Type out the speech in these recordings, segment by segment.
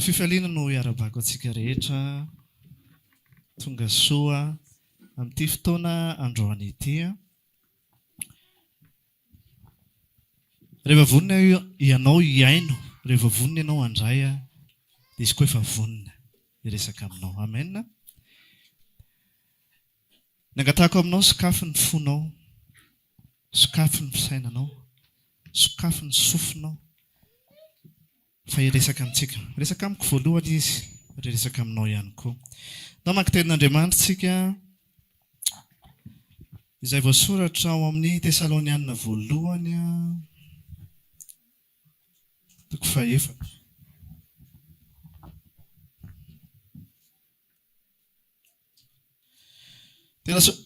fifaliana no iarabako antsika rehetra tonga soa amin'ity fotoana androany ity. Rehefa vonina ianao iaino, rehefa vonina ianao andray dia izy koa efa vonina iresaka aminao. Amen. Nangatahako aminao sokafy ny fonao, sokafy ny fisainanao, sokafy ny sofinao. Fa iresaka amintsika, resaka amiko voalohany izy, resaka aminao ihany koa. Nao maka tenin'Andriamanitra tsika izay voasoratra ao amin'ny Tesalonianina voalohany toko 4.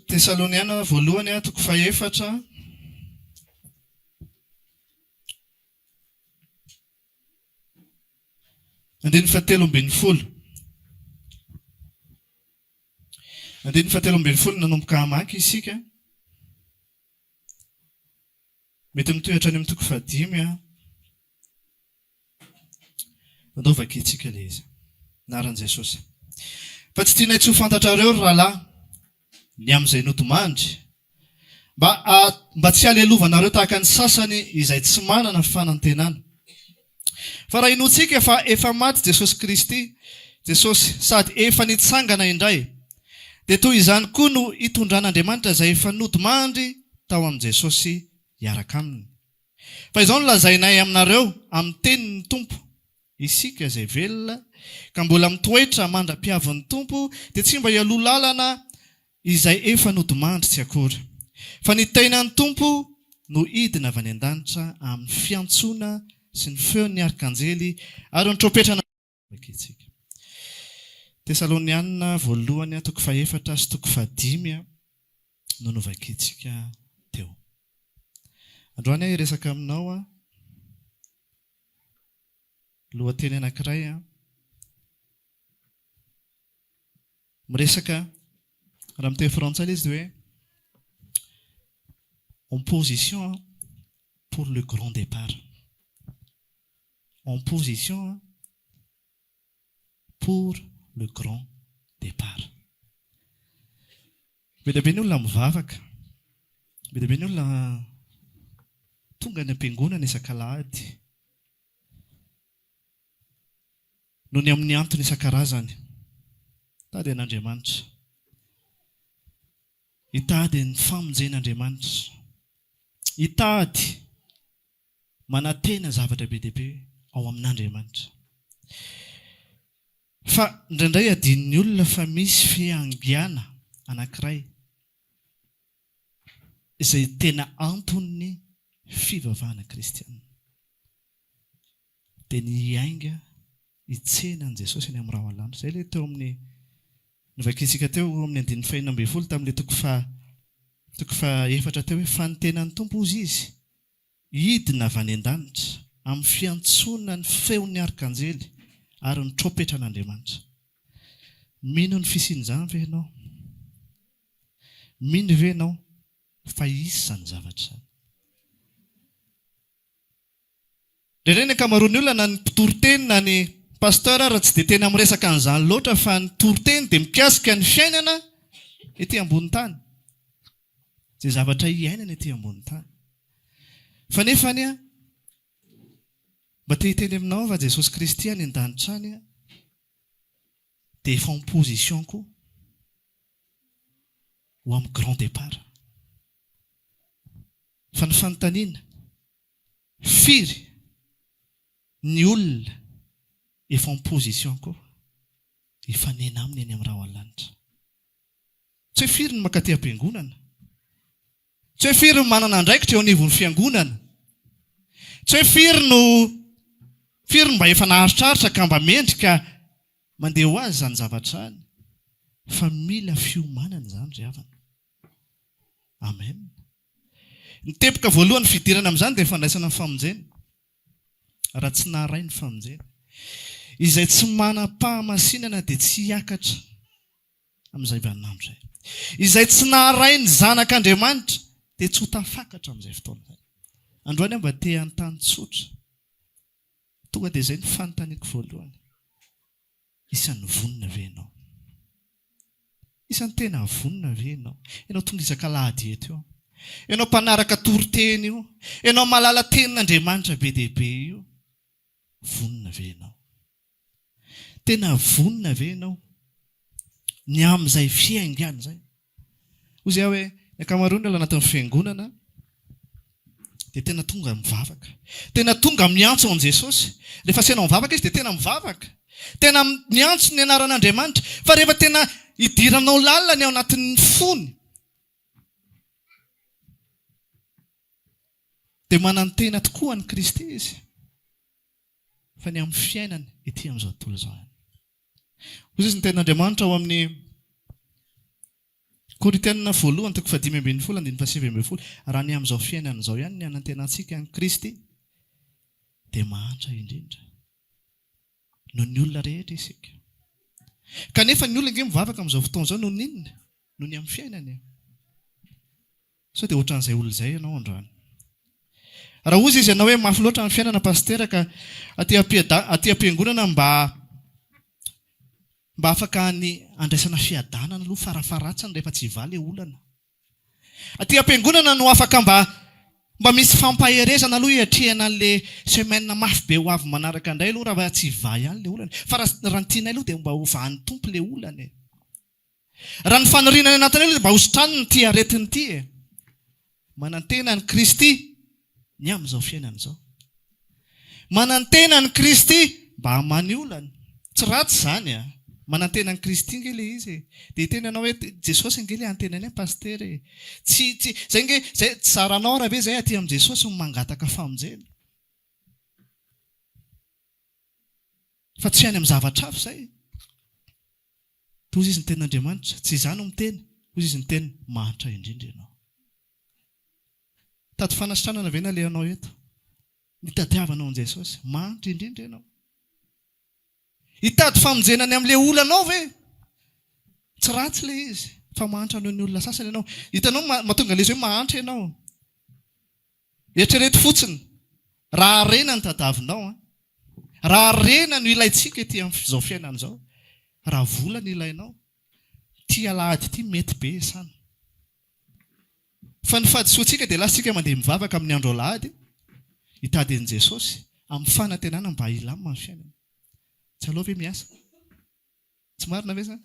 Tesalonianina voalohany toko 4. Andiny 17. Andiny 17 nanomboka hamaky isika. Mety mitohatra any amin'ny toko 5. Andovaka itsika ilay izy. Naran'i Jesosy. Fa tsy tianay tsy ho fantatrareo rahalahy ny amin'izay nodomandry. Mba tsy haleluvanareo tahaka ny sasany izay tsy manana fanantenana. Fa raha inoantsika fa efa maty Jesosy Kristy, Jesosy sady efa nitsangana indray, dia toy izany koa no hitondran'Andriamanitra izay efa nodomandry tao amin'i Jesosy hiaraka aminy. Fa izao no lazainay aminareo amin'ny tenin'ny Tompo, isika izay velona ka mbola mitoetra mandra-piavin'ny Tompo, dia tsy mba hialoha lalana izay efa nodomandry tsy akory. Fa ny tenan'ny Tompo no hidina avy any an-danitra amin'ny fiantsoana sy ny feon'ny arkanjely ary ny trompetrana. Tesalonianina voalohany toko 4 sy toko 5 no novakitsika teo. Androany iresaka aminao lohateny anankiray miresaka raha amin'ny teny frantsay izy hoe en position pour le grand départ. En position pour le grand départ. Be ny olona mivavaka, be ny olona tonga ny am-piangonana isan-kalahady noho ny amin'ny antony isan-karazany. Tady an'Andriamanitra, hitady ny famonjen'Andriamanitra, hitady manantena zavatra be dia be ao amin'Andriamanitra. Fa indraindray adin'ny olona fa misy fiangiana anankiray izay tena antony fivavahana kristiana. Dia ny hiainga hitsenan Jesosy any amin'ny rahalandro. Izay ilay teo amin'ny novakitsika teo amin'ny 5:12 tamin'ilay toko 4 teo hoe fa ny tenan'ny Tompo ozy izy hidina avy any an-danitra amin'ny fiantsoana ny feon'ny arkanjely ary ny trompetran'Andriamanitra. Mino ny fisian'izany ve ianao? Mino ve ianao fa isany zavatra? Indrindray ny ankamaroan'ny olona na ny mpitoroteny na ny pasteur raha tsy dia tena miresaka an'izany loatra fa ny toroteny dia mikasika ny fiainana ety ambony tany. Izay zavatra hiainana ety ambony tany. Fa nefany mba te hiteny aminao fa Jesosy Kristy any an-danitra any dia efa en position koa ho amin'ny grand départ. Fa ny fanontaniana firy ny olona efa en position koa hifanena aminy any amin'ny rahalanitra. Tsy hoe firy ny mankaty am-piangonana, tsy hoe firy ny manana andraikitra eo anivon'ny fiangonana, tsy hoe firy ny mba efa naharitraritra ka mba mendrika mandeha ho azy izany zavatra any. Fa mila fiomanana izany ry havana. Amen. Ny teboka voalohany fidirana amin'izany dia fandraisana ny famonjena. Raha tsy naharay ny famonjena, izay tsy manam-pahamasinana dia tsy hiakatra amin'izay vaninandro izay. Izay tsy naharay ny zanak'Andriamanitra dia tsy ho tafakatra amin'izay fotoana izay. Androany mba te hanontany tsotra. Tonga dia izay ny fanontaniako voalohany. isan'ny vonina ve ianao? Isan'ny tena vonina ve ianao? Ianao tonga isan-kalahady eto io. Ianao mpanaraka toriteny io. Ianao malala tenin'Andriamanitra be dehibe io. Vonina ve ianao? Tena vonina ve ianao? Ny amin'izay fiaingana izay. Hoy izay hoe ny ankamaroany ao anatin'ny fiangonana dia tena tonga mivavaka. Tena tonga miantso an Jesosy. Rehefa sena mivavaka izy dia tena mivavaka. Tena miantso ny anaran'Andriamanitra. Fa rehefa tena idiranao lalina ny ao anatin'ny fony dia manantena tokoa ny Kristy izy. Fa ny amin'ny fiainany ety amin'izao tontolo izao. Hoy izy ny tenin'Andriamanitra ao amin'ny Korintianina 1:5-7 raha ny amin'izao fiainana izao ihany ny anantenantsika ny Kristy dia mahantra indrindra noho ny olona rehetra isika. Kanefa ny olona inge mivavaka amin'izao fotoana izao noho ninona? Noho ny amin'ny fiainany. So dia ohatran'izay olona izay ianao androany. Raha hozy izy ianao hoe mafy loatra amin'ny fiainana pastera ka aty am-piangonana mba afaka ny andraisana fiadanana aloha farafaratsany rehefa tsy hivaly olana. Aty am-piangonana no afaka mba misy fampaherezana aloha hiatrehana an'ilay semaine mafy be ho avy manaraka indray aloha raha tsy hivay ihany ilay olana. Fa raha ny tianay aloha dia mba ho vahan'ny tompo ilay olana. Raha ny fanorinany anatiny aloha dia mba hosotrany ny ty aretiny ty. Manantena ny Kristy ny amin'izao fiainana izao. Manantena ny Kristy mba hamany olana. Tsy ratsy izany a. Manantena ny Kristy nge ilay izy. Dia tena ianao hoe Jesosy nge ilay antenany paster. Zay nge zay tsaranao raha ve zay aty amin'i Jesosy ny mangataka famonjena. Fa tsy any amin'ny zavatra hafa izay. Toy izy ny tenin'Andriamanitra. Tsy izany no miteny. Toy izy ny teny mahantra indrindra ianao. Tady fanasitranana ve nalehanao eto? Nitadiavanao an Jesosy. Mahantra indrindra ianao. Hitady famonjenany amin'ilay olanao ve? Tsy ratsy ilay izy. Fa mahantra noho ny olona sasany ianao. Hitanao mahatonga ilay izy hoe mahantra ianao. Eritrereto fotsiny. Raha rena ny tadavinao. Raha rena no ilaitsika ety amin'izao fiainana izao. Raha vola ny ilainao. Ty alahady ty mety be sana. Fa ny fahadisoantsika dia lasitsika mandeha mivavaka amin'ny andro alahady. Hitady an'i Jesosy amin'ny fanantenana mba hilamina amin'ny fiainana. Tsy aleo ve miasa? Tsy marina ve izany?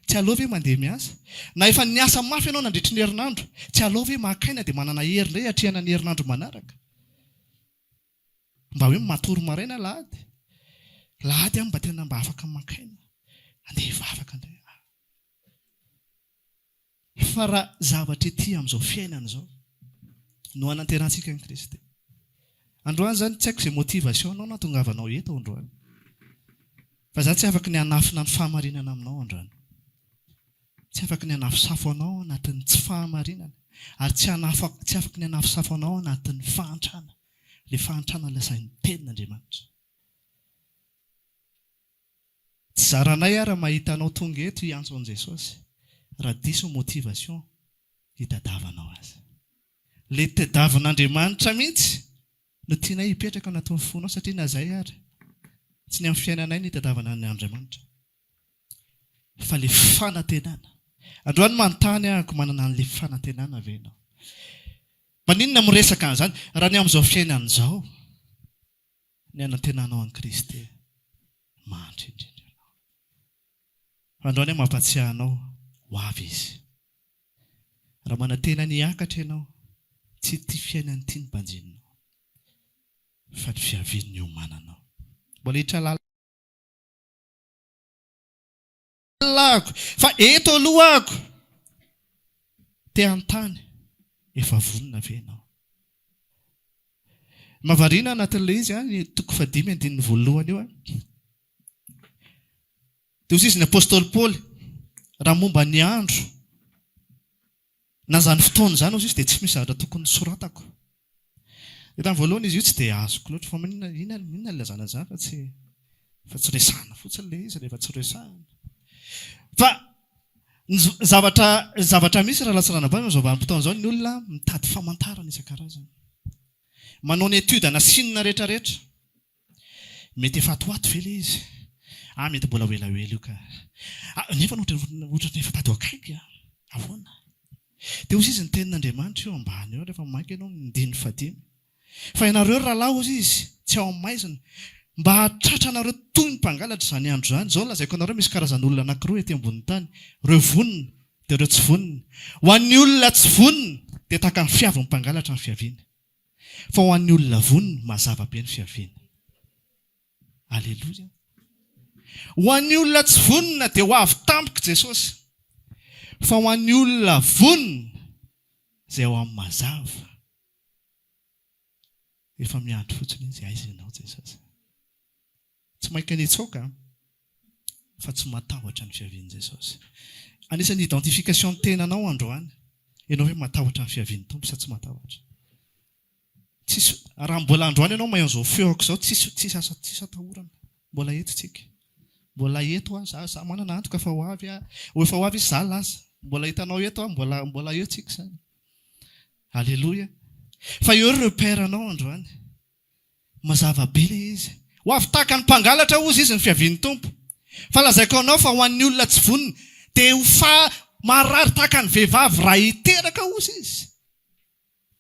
Tsy aleo ve mandeha miasa? Na efa niasa mafy ianao nandritry ny herinandro, tsy aleo ve makaina dia manana hery indray hatrehana ny herinandro manaraka? Mba hoe matory maraina lahady. Lahady mba tena mba afaka makaina. Andeha hivavaka indray. Fa raha zavatra ety amin'izao fiainana izao no anantenantsika ny Kristy. Androany izany tsy haiko izay motivation anao na tongavanao eto androany. Fa za tsy afaka ny hanafina ny fahamarinana aminao androany. Tsy afaka ny hanafisafo anao anatin'ny tsy fahamarinana. Ary tsy afaka ny hanafisafo anao anatin'ny fahantrana. Ilay fahantrana lazain'ny tenin'Andriamanitra. Tsy zaranay ara mahita anao tonga eto hiantso an Jesosy. Raha diso motivation hitadavanao azy. Ilay tadavan'Andriamanitra mihitsy no tianay hipetraka anatin'ny fonao satria na izay ary. Tsy ny amin'ny fiainanay ny tadavana ny Andriamanitra. Fa ilay fanantenana. Androany manontany ahako manana an'ilay fanantenana ve ianao? Maninona miresaka an'izany? Raha ny amin'izao fiainana izao ny anantenanao an'i Kristy. Mahantra indrindra ianao. Androany mampatsiahy anao ho avy izy. Raha manantena ny hiakatra ianao, tsy ty fiainany ty ny banjinanao. Fa ny fiaviany ny omananao. Mbola hitra lalako. Fa eto alohako. Te an-tany. Efa vonona ve ianao? Mahavariana anatin'ilay izy ny 5:1 io. Dia hoy izy ny apôstôly Paoly. Raha momba ny andro. Na zany fotoana izany hozy izy dia tsy misy zavatra tokony soratako. Eto amin'ny voalohany izy io tsy dia azoko loatra. Fa inona ilazana izany fa tsy resahana fotsiny ilay izy rehefa tsy resahana. Fa ny zavatra misy raha latsarana bany amin'izao vanim-potoana izao ny olona mitady famantarana isan-karazany. Manao ny etude na sinina rehetrarehetra. Mety efa atoato ve ilay izy? mety mbola elaela io ka nefa ohatra nefa tady akaiky ahoana dia ozy izy ny tenin'Andriamanitra eo ambany eo rehefa maiky ianao mindiny fadimy fa ianareo rahalahy ozy izy tsy ao amaizina mba hatratra anareo toy ny mpangalatra izany andro izany zao lazaiko anareo misy karazan'olona anankiroa ety ambony tany ireo vonina dia ireo tsy vonina ho an'ny olona tsy vonina dia tahaka ny fiavy ny mpangalatra ny fiaviana fa ho an'ny olona vonina mazava be ny fiaviana aleloia ho an'ny olona tsy vonina dia ho avy tampoka Jesosy fa ho an'ny olona vonina izay ao amin'ny mazava efa miandro fotsiny izy aiza ianao Jesosy tsy mainka nitsoaka fa tsy matahotra ny fiavian'i Jesosy anisan'ny identification tenanao androany ianao hoe matahotra ny fiavian'ny tompo sa tsy matahotra tsisy raha mbola androany ianao mahay an'izao feoko izao tsisy atahorana mbola eto tsika mbola eto za manana antoka fa ho avy efa ho avy izy za lasa mbola hitanao eto mbola eo tsika izany aleloia fa eo repère anao androany mazava be le izy ho avy tahaka ny mpangalatra ozy izy ny fiavian'ny tompo fa lazaiko anao fa ho an'ny olona tsy vonina dia ho marary tahaka ny vehivavy raha hiteraka ozy izy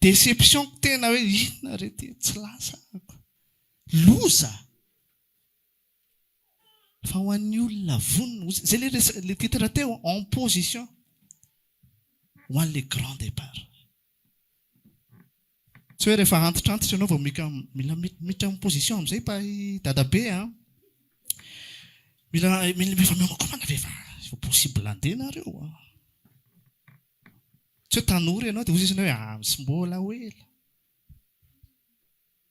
déception tena hoe inona rety tsy lasako loza fa ho an'ny olona vonina zay le titre teo en position ho an'le grand départ tsy hoe rehefa antitrantitra ianao vao mila miditra en position amin'izay pa dadabe mila efa miamakomana vehivavy possible andenareo tsy hoe tanora ianao dia ozy izy hoe sy mbola ela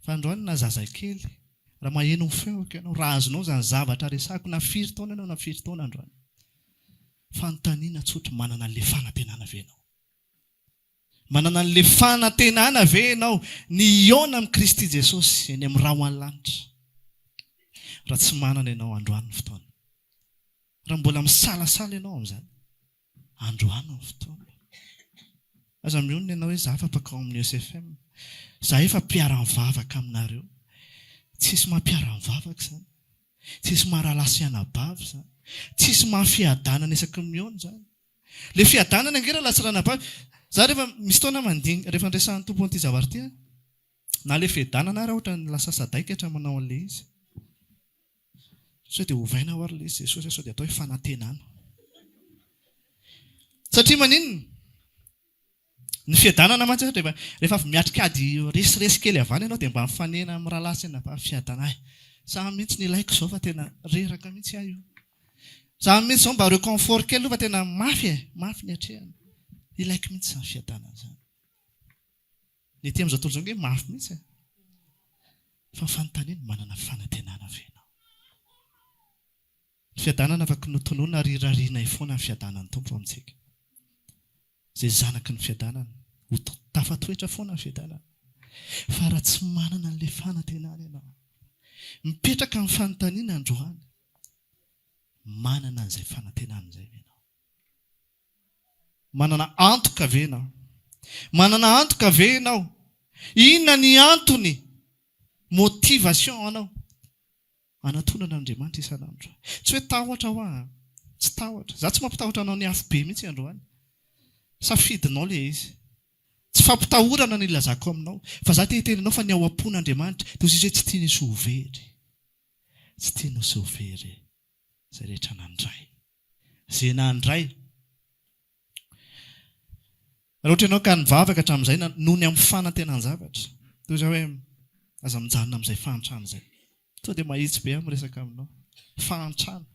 fa androany na zazakely raha maheno ny feoko ianao raha azonao zany zavatra resako na firy taona ianao na firy taona androany fanontaniana tsotra manana an'le fanantenana ve ianao manana an'le fanantenana ve ianao ny iona amin'ny Kristy Jesosy eny amin'ny raha ho any lanitra raha tsy manana ianao androany ny fotoana raha mbola misalasala ianao amin'izany androany ny fotoana aza mionona ianao hoe za efa pakao amin'ny ESFM za efa mpiara-mivavaka aminareo tsisy mampiara-mivavaka izany tsisy maharalasa ianabavy izany tsisy mahafiadanana isaky ny miona izany le fiadanana angera lasirana-bavy za rehefa misy taona mandiny rehefa andresan'ny tompo an'ity zavatra ity na le fiadanana raha ohatra ny lasa sadaika hatra manao an'le izy sao dia hovaina ho ary le izy Jesosy sao dia atao hoe fanantenana satria maninona ny fiadanana mantsy rehefa avy miatrika ady resiresy kely avana ianao dia mba mifanena amin'ny raha lasa ena fiadana za mihitsy ny ilaiko izao fa tena reraka mihitsy aho io za mihitsy izao mba reo confort kely io fa tena mafy ny hatrehana ilaiko mihitsy izany fiadanana izany ny ety amin'izao tontolo izao hoe mafy mihitsy fa fanontaniana manana fanantenana ve ianao ny fiadanana afaka notonoana rirariana foana ny fiadanan'ny tompo amintsika izay zanaky ny fiadanana ho tafatoetra foana ny fiadanana fa raha tsy manana an'ilay fanantenana ianao mipetraka amin'ny fanontaniana androany manana an'izay fanantenana izay ianao manana antoka ve ianao manana antoka ve ianao inona ny antony motivation anao anatonana Andriamanitra isan'andro tsy hoe tahotra ho tsy tahotra za tsy mampitahotra anao ny afo be mihitsy androany safidinao le izy tsy fampitahorana ny ilazako aminao fa za tetenanao fa ny ao am-pon'Andriamanitra dia ozy izy hoe tsy tiany sovery tsy tiany sovery izay rehetra nandray izay nandray raha ohatra ianao ka nivavaka hatramin'izay noho ny amin'ny fanantenany zavatra toy izao hoe aza mijanona amin'izay fahantrana izay to dia mahitsy be amin'ny resaka aminao fahantrana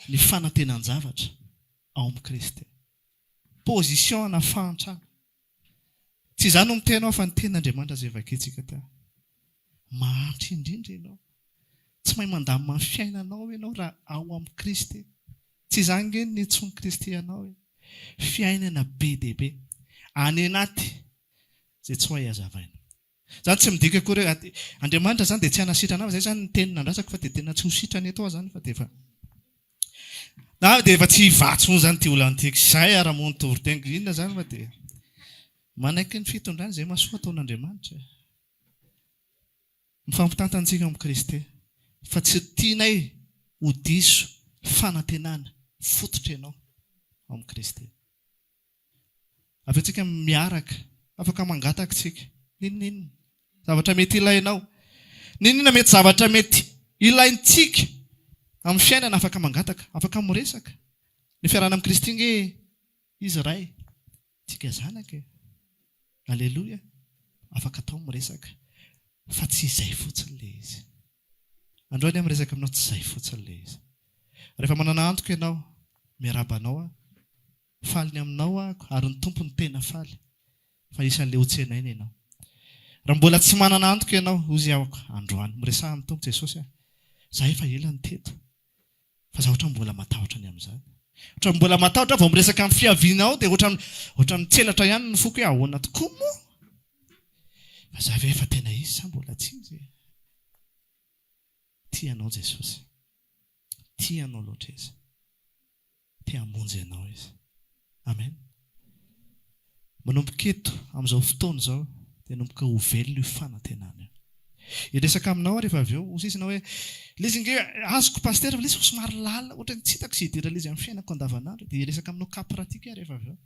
ny fanantenany zavatra ao amin'ny Kristy position na fahantrana tsy izany no mitenao fa ny ten'Andriamanitra izay vakentsika ta mahantra indrindra ianao tsy mahay mandamina ny fiainanao ianao raha ao amin'ny Kristy tsy izany nge ny tsony Kristy ianao fiainana be dia be any anaty izay tsy ho hay hazavaina zany tsy midika akory hoe Andriamanitra zany dia tsy hanasitrana zay zany ny tenina andrasako fa dia tena tsy ho sitrany eto zany fa dia efa tsy hivatsony zany ty olantiako zay ara-mony torotengo inona zany fa dia manaiky ny fitondrany izay mahasoa ataon'Andriamanitra mifampitantantsika amin'ny Kristy fa tsy tianay ho diso fanantenana fototra ianao ao amin'i Kristy. Avy eo tsika miaraka, afaka mangataka tsika. Ninona zavatra mety ilainao? Ninona mety zavatra mety ilaintsika amin'ny fiainana afaka mangataka, afaka miresaka. Ny fiarahana amin'i Kristy nge izy iray, tsika zanaka. Aleloia. Afaka atao miresaka. Fa tsy izay fotsiny le izy. Androany amin'ny resaka aminao tsy izay fotsiny le izy. Rehefa manana antoka ianao, miarabanao, faly ny aminao ary ny tompony tena faly. Fa isan'ilay ho tsenainy ianao. Raha mbola tsy manana antoka ianao, ozy aoko androany. Miresahan'ny Tompo Jesosy za efa ela ny teto. Fa za ohatra mbola matahotra ny amin'izany. Ohatra mbola matahotra vao miresaka amin'ny fiavianao dia ohatra mitselatra ihany ny foko hoe ahoana tokoa moa. Fa za ve efa tena izy sa mbola tsy izy? Tianao Jesosy. Tianao loatra izy. Tia hamonjy ianao izy. Amen. Manomboka eto amin'izao fotoana izao dia nomboka ho velona io fanantenana. Iresaka aminao rehefa avy eo, hoy izinao hoe ilay izy azoko pasteur, ilay izy somary lalina, ohatra ny tsy hitako sy hidirana izy amin'ny fiainako andavanandro, dia iresaka aminao cas pratika rehefa avy eo.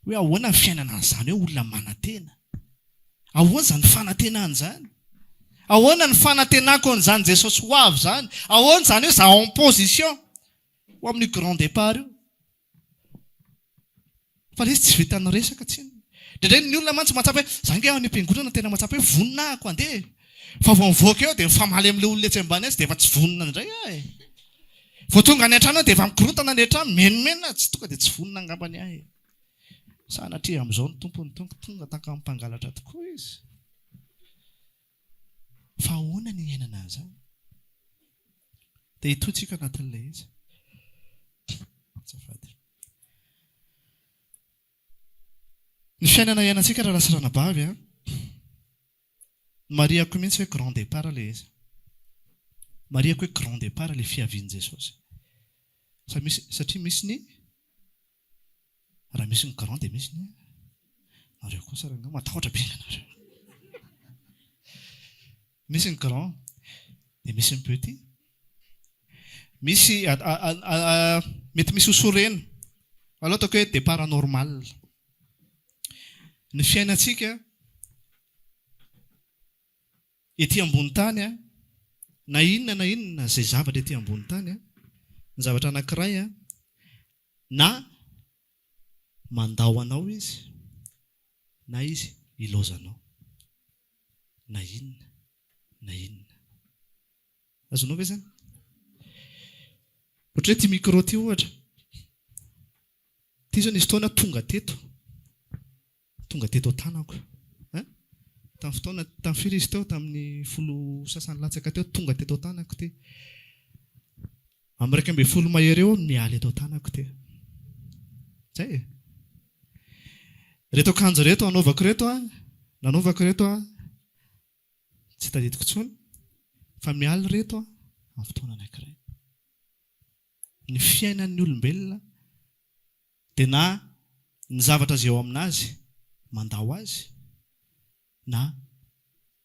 Hoe ahoana ny fiainana an'izany hoe olona manantena? Ahoana izany fanantenana izany? Ahoana ny fanantenako an'izany Jesosy ho avy izany? Ahoana izany hoe za en position ho amin'ny grand départ io? Fa ilay izy tsy vita ny resaka tsiny. Dia ny olona mantsy mahatsapa hoe za nge ao any am-piangonana tena mahatsapa hoe voninahiko andeha. Fa vao mivoaka eo dia mifamaly amin'ilay olona etsy ambany etsy dia efa tsy vonina indray. Vao tonga any an-trano dia efa mikorotana ny an-trano, menimena tsy tonga dia tsy vonina angambany ahy. Sanatria amin'izao ny tompony tonga taka mpangalatra tokoa izy. Fa ahoana ny iainana an'izany? Dia hitotsika anatin'ilay izy. Ny fiainana iainantsika raha rasirana bavy mariako mihitsy hoe grand départ ilay izy. Mariako hoe grand départ ilay fiavian'i Jesosy. Satria misy ny raha misy ny grand dia misy ny nareo kosa raha matahotra be nareo. Misy ny grand dia misy ny petit. Misy mety misy hosorena. Alao ataoko hoe départ normal. Ny fiainantsika ety ambony tany na inona izay zavatra ety ambony tany ny zavatra anankiray na mandao anao izy na izy ilozanao na inona. Azonao ve izany? Ohatra hoe ty micro ty ohatra. Ty izao nisy fotoana tonga teto tanako. Tamin'ny fotoana tamin'ny firy izy teo tamin'ny 10 latsaka teo tonga teto tanako ty. Amin'ny 12 mahery eo mialy eto tanako ty. Zay. Reto akanjo reto anaovako reto tsy tadidiko tsony fa mialy reto amin'ny fotoana anankiray. Ny fiainan'ny olombelona dia na ny zavatra izay ao aminazy mandao azy na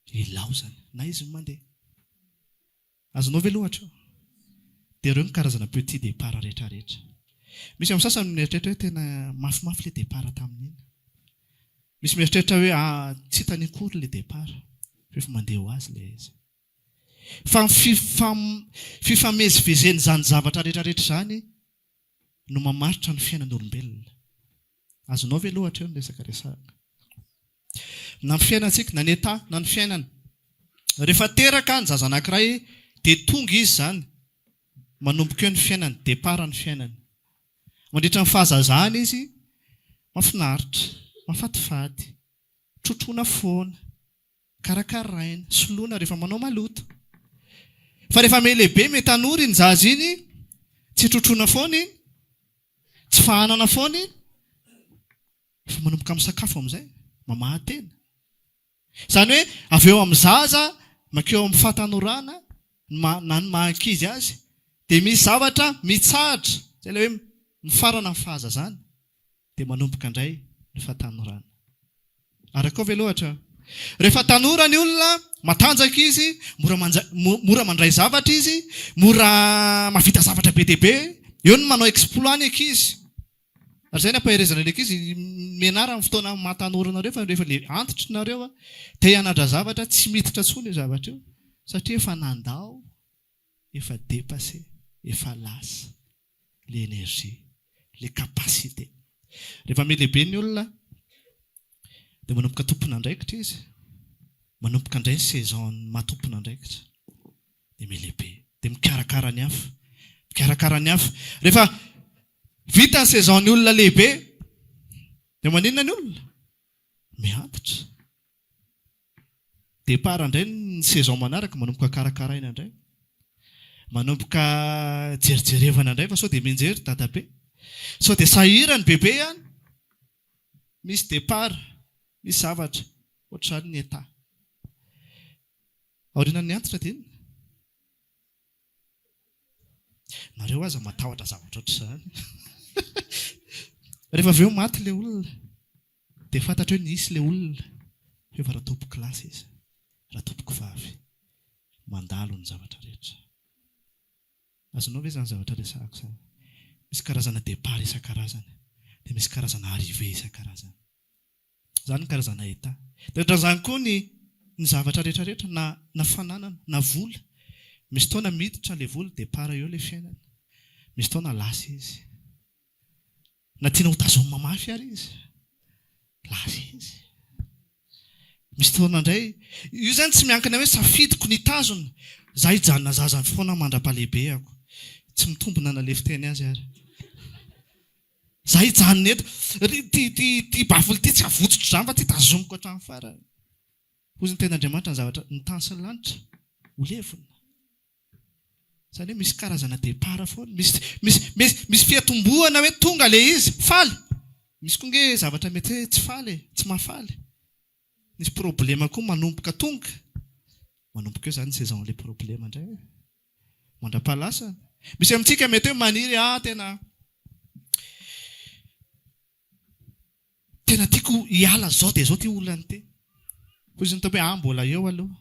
ilaozany na izy mandeha. Azonao ve lohatra? Dia ireo ny karazana petit départ rehetrarehetra. Misy amin'ny sasany mieritreritra hoe tena mafimafy ilay départ tamin'iny. Misy mieritreritra hoe tsy hitany akory ilay départ rehefa mandeha ho azy ilay izy. Fa fifamezivezeny izany zavatra rehetrarehetra izany no mamaritra ny fiainan'ny olombelona. Azonao ve lohatra eo ny resaka? Na ny fiainantsika na ny eta na ny fiainana. Rehefa teraka ny zaza anankiray dia tonga izy izany manomboka eo ny fiainany, départ ny fiainany. Mandritra ny fahazazahana izy mafinaritra, mafatifaty, trotroina foana, karakaraina, soloina rehefa manao maloto. Fa rehefa lehibe metanora iny zaza iny, tsy trotroina foana iny, tsy fahanana foana iny, fa manomboka amin'ny sakafo amin'izay, mamahatena. Izany hoe avy eo amin'ny zaza, makeo amin'ny fahatanorana, na ny mahankizy azy, dia misy zavatra mitsahatra, izay ilay hoe mifarana amin'ny fahazazana, dia manomboka indray ny fahatanorana. Araka ve loatra? Rehefa tanora ny olona matanjaka izy, mora mandray zavatra izy, mora mavita zavatra be dia be. Eo no manao exploit ny ankizy. Ary zay ny ampaherezana ny ankizy, menara amin'ny fotoana mahatanorana fa rehefa le antitra nareo te hanatra zavatra tsy miditra tsony zavatra io satria efa nandao, efa dépassé, efa lasa le énergie, le capacité. Rehefa melehibe ny olona dia manomboka tompona andraikitra izy, manomboka indray ny saison mahatompona andraikitra dia melehibe, dia mikarakara ny hafa, mikarakara ny hafa. Rehefa vita ny saison ny olona lehibe dia maninona ny olona? Miantitra. Départ indray ny saison manaraka, manomboka karakaraina indray, manomboka jerijerevana indray fa sao dia mianjery dadabe, sao dia sahirany bebe ihany. Misy départ, misy zavatra ohatrany ny état. Aoriana ny antitra dia inona? Nareo aza matahotra zavatra ohatr'izany. Rehefa avy eo maty ilay olona dia fantatra hoe nisy ilay olona efa raha tompoko lasy izy, raha tompoko vavy, mandalo ny zavatra rehetra. Azonao ve izany zavatra resahako izany? Misy karazana départ isan-karazany dia misy karazana arrivé isan-karazany. Izany ny karazana état. Dia ohatran'izany koa ny zavatra rehetrarehetra, na fananana, na vola. Misy fotoana miditra ilay vola, départ eo ilay fiainana. Misy fotoana lasa izy. Na tiana ho tazomina mafy ary izy, lasa izy. Misy fotoana indray, io izany tsy miankina hoe safidiko ny tazona. Izaho hijanona zazany foana mandra-pahalehibe ako. Tsy mitombona na lefiteny azy ary. Izaho hijanona eto, ty bavoly ty tsy avotsotro izany fa ty tazomiko hatramin'ny farany. Hoy ny ten'Andriamanitra ny zavatra, ny tany sy ny lanitra ho levona. Izany hoe misy karazana départ foana, misy fiatombohana hoe tonga ilay izy, faly. Misy koa nge zavatra mety hoe tsy faly, tsy mahafaly. Misy problema koa manomboka tonga. Manomboka eo izany saison ilay problema indray. Mandra-pahalasana. Misy amintsika mety hoe maniry, tena tiako hiala zao dia zao ty olana ty. Hoy izy ny tompo hoe mbola eo aloha.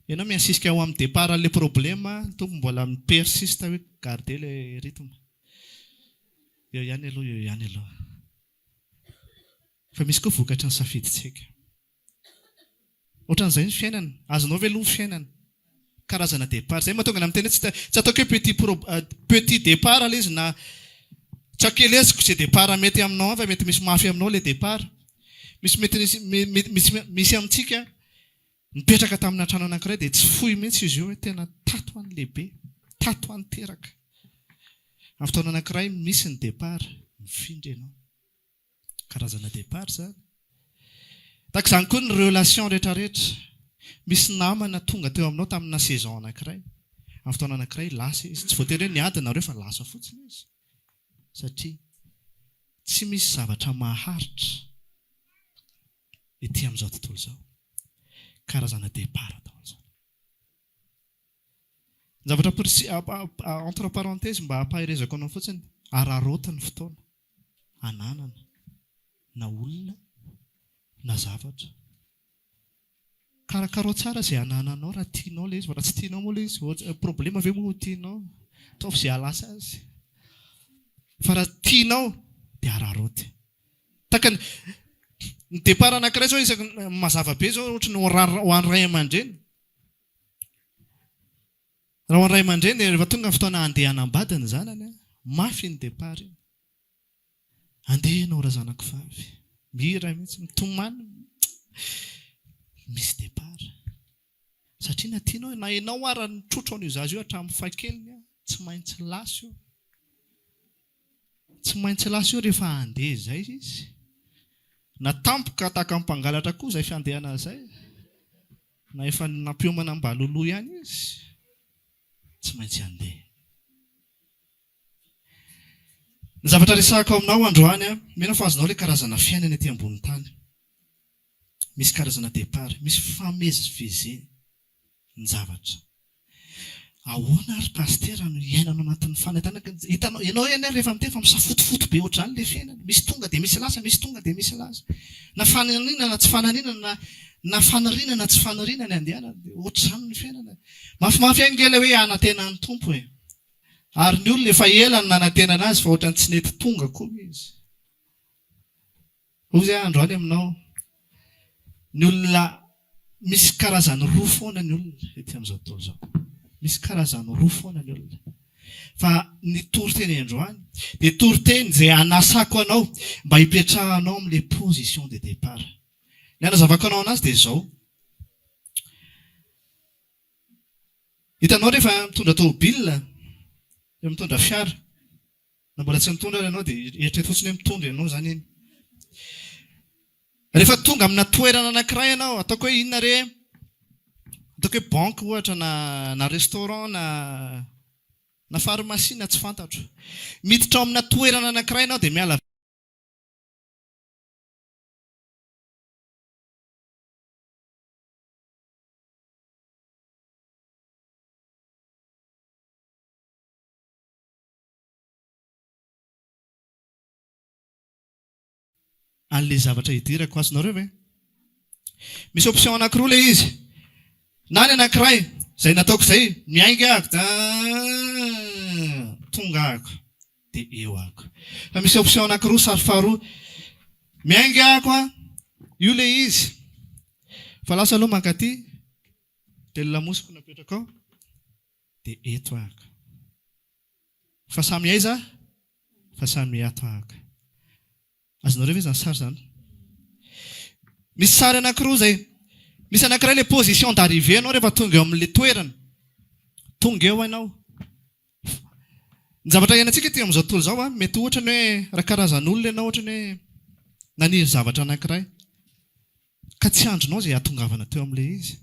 Ianao miasisika ao amin'ny départ an'ilay problema, ny tompo mbola mipersiste hoe garder ilay rythme. Eo ihany aloha, eo ihany aloha. Fa misy koa vokatra ny safidintsika. Ohatran'izay ny fiainana. Azonao ve aloha ny fiainana? Karazana départ. Zay mahatonga amin'ny teny tsy atao hoe petit départ ilay izy, na tsy akeleziko izay départ mety aminao fa mety misy mafy aminao ilay départ. Misy amintsika mipetraka tamina trano anankiray dia tsy fohy mihitsy izy io hoe tena tato any lehibe, tato any teraka. Amin'ny fotoana anankiray misy ny départ, mifindra ianao. Karazana départ izany. Tahaka izany koa ny relation rehetrarehetra. Misy namana tonga teo aminao tamina saison anankiray. Amin'ny fotoana anankiray lasa izy. Tsy voatery hoe niady nareo fa lasa fotsiny izy. Satria tsy misy zavatra maharitra ety amin'izao tontolo izao. Karazana départ atao an'izao. Ny zavatra entre parenthèse mba hampaherezako anao fotsiny, ararotany fotoana, ananana, na olona, na zavatra. Karakarao tsara izay anananao raha tianao ilay izy, raha tsy tianao moa ilay izy, problema ve moa tianao? Ataovy izay halasa azy. Fa raha tianao dia araroty. Tahaka ny départ anankiray zao isaky mazava be zao ohatra ny ho an'ny ray aman-dreny. Raha ho an'ny ray aman-dreny dia rehefa tonga fotoana handeha hanambady ny zanany, mafy ny départ iny. Andeha ianao raha zanako vavy. Mihira mihitsy, mitomany. Misy départ. Satria na tianao, na ianao ara ny trotro an'io zaza io hatramin'ny fahakeliny, tsy maintsy lasa io. Tsy maintsy lasa io rehefa handeha izay izy. Na tampoka tahaka ny mpangalatra koa izay fiandehana izay. Na efa nampiomana mbaloloha ihany izy. Tsy maintsy handeha. Ny zavatra resahako aminao androany, mena fa azonao ilay karazana fiainana ety ambony tany. Misy karazana départ, misy famezivezeny ny zavatra. Ahoana ary pastera no iainanao anatin'ny fanantenana, hitanao ianao ihany rehefa miteny fa misafotofoto be ohatr'izany ilay fiainana. Misy tonga dia misy lasa, misy tonga dia misy lasa. Na fananinana na tsy fananinana na fanarinana tsy fanarinana andehanana dia ohatr'izany ny fiainana. Mafimafy angela hoe anantena ny tompo e. Ary ny olona efa ela ny nanantena azy fa ohatrany tsy nety tonga koa izy. Hoy izay androany aminao. Ny olona misy karazany roa foana ny olona ety amin'izao tontolo izao. Misy karazany roa foana ny olona. Fa ny toriteny androany dia toriteny izay anasako anao mba hipetrahanao amin'ilay position de départ. Ny anazavako anao anazy dia izao. Hitanao rehefa mitondra tômôbilina, mitondra fiara, na mbola tsy mitondra ianao dia eritrereto fotsiny hoe mitondra ianao izany iny. Rehefa tonga amina toerana anankiray ianao, ataoko hoe inona re, ataoko hoe banque ohatra na restaurant na pharmacie na tsy fantatro. Miditra ao amina toerana anankiray ianao dia miala an'ilay zavatra hidirako azonareo ve? Misy option anankiroa ilay izy. Na ny anankiray, izay nataoko izay, miainga ahako, tonga ahako, dia eo ahako. Fa misy option anankiroa, sary faharoa, miainga ahako, io ilay izy. Fa lasa aloha mankaty, dia lamosiko napetraka ao, dia eto ahako. Fa samy aiza? Fa samy ato ahako. Azonareo ve izany sary izany? Misy sary anankiroa izay. Misy anankiray ilay position d'arrivée anao rehefa tonga eo amin'ilay toerana. Tonga eo ianao. Ny zavatra iainantsika ety amin'izao tontolo izao mety ohatra ny hoe raha karazan'olona ianao ohatra ny hoe naniry zavatra anankiray ka tsy andronao izay hatongavana teo amin'ilay izy.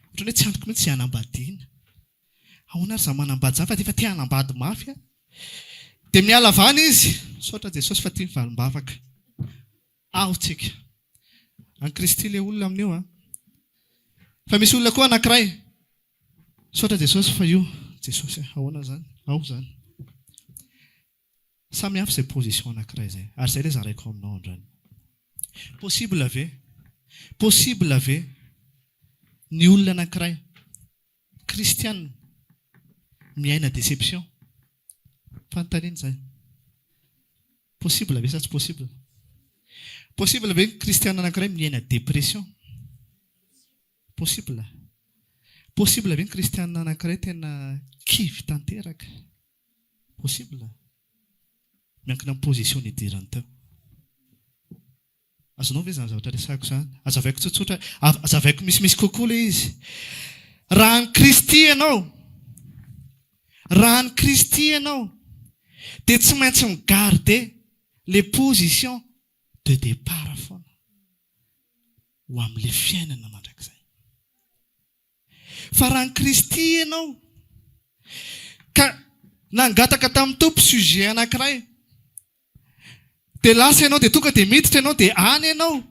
Ohatra ny hoe tsy androko mihitsy izay hanambadiana. Ahoana ary izaho manambady izany fa efa te hanambady mafy. Dia miala vany izy. Saotra Jesosy fa tia mivalimbavaka. Aho tsika. Any Kristy ilay olona amin'io. Fa misy olona koa anankiray. Saotra Jesosy fa io. Jesosy ahoana izany? Ao izany. Samy hafa izay position anankiray izay. Ary izay ilay zaraiko aminao androany. Possible ve? Possible ve? Ny olona anankiray kristiana miaina déception. Fanontaniana izay. Possible ve sa tsy possible? Possible ve ny kristiana anankiray miaina dépression? Possible. Possible ve ny kristiana anankiray tena kivy tanteraka? Possible. Miankina amin'ny position nidirany teo. Azonao ve izany zavatra resahako izany? Azavaiko tsotsotra, azavaiko misimisy kokoa ilay izy. Raha ny Kristy ianao, raha ny Kristy ianao, dia tsy maintsy migarder les positions de départ foana ho amin'ilay fiainana mandrakizay. Fa raha ny Kristy ianao ka nangataka tamin'ny tompo sujet anankiray, dia lasa ianao dia tonga dia miditra ianao dia any ianao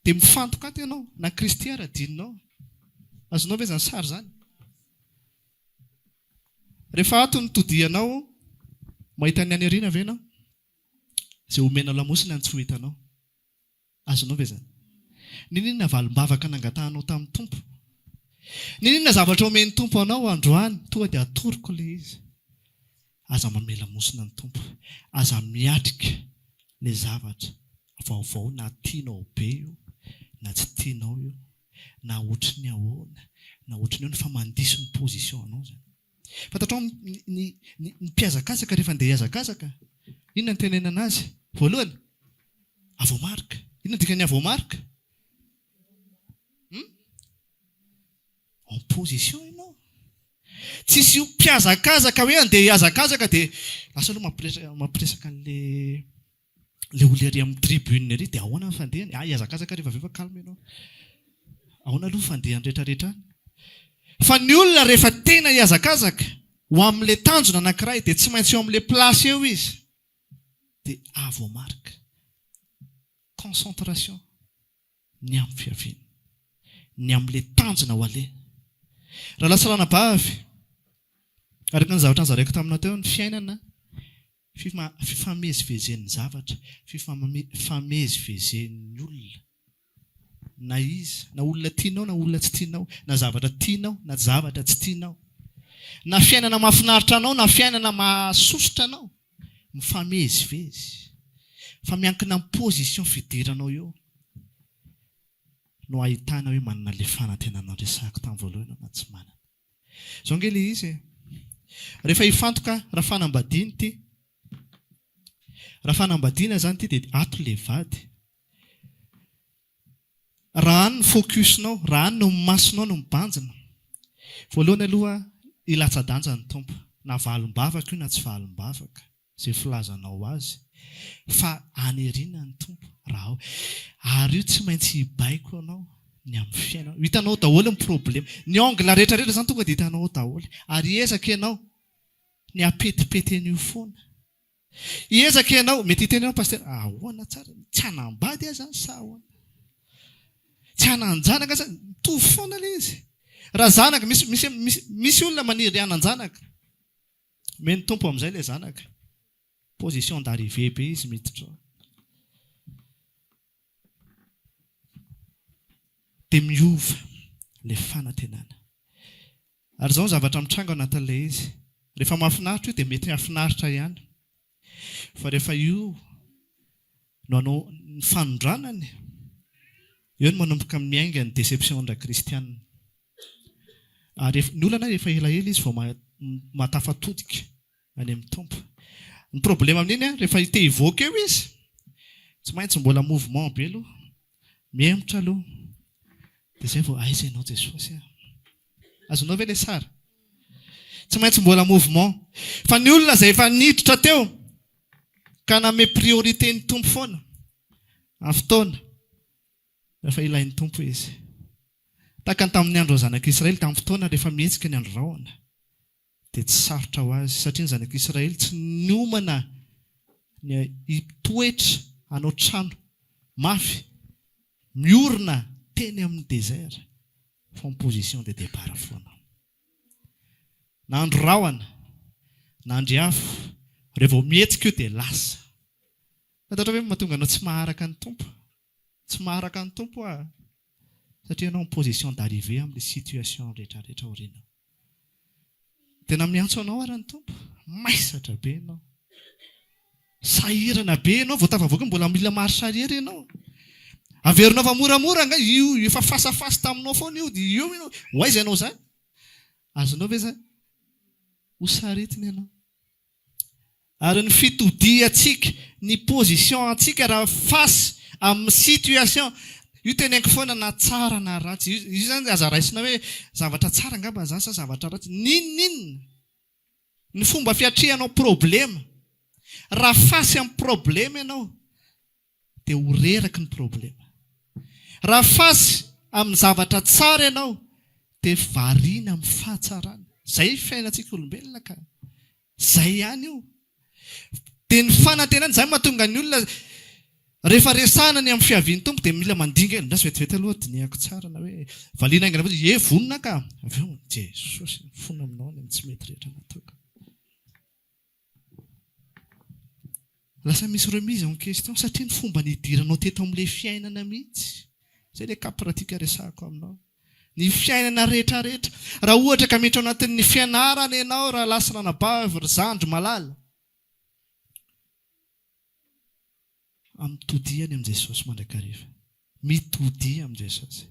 dia mifantoka ato ianao na Kristy ary adinonao. Azonao ve izany sary izany? Rehefa ato ny todianao, mahita ny any aoriana ve ianao? Izay omena lamosina ny tsy ho hitanao. Azonao ve izany? Ninona valim-bavaka nangatahanao tamin'ny tompo? Ninona zavatra omen'ny tompo anao androany? Tonga dia atoroko ilay izy. Aza manome lamosina ny tompo. Aza miatrika ilay zavatra vaovao na tianao be io, na tsy tianao io, na ohatry ny ahoana, na ohatry ny ahoana fa mandiso ny position anao izany. Fantatrao ny mpiazakazaka rehefa andeha hiazakazaka, inona ny tenenana azy? Voalohany, avomarika. Inona ny dikany avomarika? En position ianao. Tsisy io mpiazakazaka hoe andeha hiazakazaka dia lasa aloha mampiresaka an'ilay olona ery amin'ny tribune ery dia ahoana ny fandehany? Hiazakazaka rehefa avy eo fa calme ianao. Ahoana aloha fandehany rehetrarehetra? Fa ny olona rehefa tena hiazakazaka ho amin'ilay tanjona anankiray dia tsy maintsy eo amin'ilay plasy eo izy. Dia avomarika. Concentration. Ny amin'ny fiaviana. Ny amin'ilay tanjona ho ale. Raha lasa ranabavy, araka ny zavatra nizaraiko taminao teo, ny fiainana, fifamezivezen'ny zavatra, fifamezivezen'ny olona. na iza, na olona tianao na olona tsy tianao, na zavatra tianao na zavatra tsy tianao, na fiainana mahafinaritra anao na fiainana mahasosotra anao, mifamezivezy fa miankina amin'ny position fidiranao eo no ahitana hoe manana le fanantenanao resahako tamin'ny voalohany na tsy manana. Zao nge le izy rehefa hifantoka raha fanambadiana ity, raha fanambadiana zany ity dia ato le vady. Raha any ny focusnao, raha any no masonao no mibanjina, voalohany aloha ilatsa-danja ny tompo, na valim-bavaka io na tsy valim-bavaka izay filazanao azy, fa aneriana ny tompo raha ary io tsy maintsy hibaiko anao ny amin'ny fiainao. Hitanao daholo ny problema, ny angle rehetra rehetra zany tonga dia hitanao daholo, ary ezaka ianao ny apetipety an'io foana. Ezaka ianao, mety hitenao pasteur, ahoana tsara, tsy hanambady aza zany sa ahoana? Tsy hanan-janaka zany, mitovy foana ilay izy. Raha zanaka, misy olona maniry hanan-janaka, meny tompo amin'izay ilay zanaka. Position d'arrivée be izy miditra. Dia miova ilay fanantenana. Ary izao zavatra mitranga ao anatin'ilay izy. Rehefa mahafinaritra io dia mety hafinaritra ihany. Fa rehefa io no anao ny fanondranany, eo no manomboka miainga ny déception ndra kristianina. Ary ny olana rehefa elaela izy vao matafatodika any amin'ny tompo. Ny problema amin'iny rehefa te hivoaka eo izy, tsy maintsy mbola mouvement be aloha, miemotra aloha, dia izay vao aiza ianao Jesosy. Azonao ve ilay sara? Tsy maintsy mbola mouvement. Fa ny olona izay efa niditra teo ka name priorité ny tompo foana amin'ny fotoana rehefa ilain'ny tompo izy. Tahaka ny tamin'ny andro zanak'Israely tamin'ny fotoana rehefa mihetsika ny andro rahona, dia tsy sarotra ho azy satria ny zanak'Israely tsy niomana ny hitoetra hanao trano mafy, miorina teny amin'ny désert fa en position de départ foana. Na andro rahona na andriafo, rehefa vao mihetsika io dia lasa. Fantatra hoe mahatonga anao tsy maharaka ny tompo? Tsy maharaka ny tompo satria anao en position d'arrivée amin'ny situation rehetrarehetra aoriana. Tena miantso anao ary ny tompo, maisatra be ianao, sahirana be ianao, vao tafavoaka mbola mila marche arrière ianao. Averinao fa moramora nga io efa fasafasa taminao foana io, dia io ianao ho aiza ianao zany? Azonao ve zany? Ho saritiny ianao. Ary ny fitodiantsika, ny position antsika raha fasy amin'ny situation, io teneiko foana na tsara na ratsy. Io zany aza raisina hoe zavatra tsara angamba zany sa zavatra ratsy. Ninona ny fomba fiatrihanao problema. Raha fasy amin'ny problema ianao dia ho reraka ny problema. Raha fasy amin'ny zavatra tsara ianao dia variana amin'ny fahatsarana. Zay fiainantsika olombelona ka. Zay ihany io. Dia ny fanantenana zay mahatonga ny olona rehefa resahana ny amin'ny fiavian'ny tompo dia mila mandinga ndra sy vetivety aloha dinihako tsara na hoe valiana aingana fotsiny, vonona ka. Avy eo Jesosy fona aminao ny tsy mety rehetra nataoko. Lasa misy remise en question satria ny fomba nidiranao teto amin'ilay fiainana mihitsy. Zay ilay cas pratique resahako aminao. Ny fiainana rehetra rehetra. Raha ohatra ka miditra ao anatin'ny fianarana ianao, raha lasa ranabavy, zandry malala, mitodiany amin'ny Jesosy mandrakariva. Mitody amin'ny Jesosy.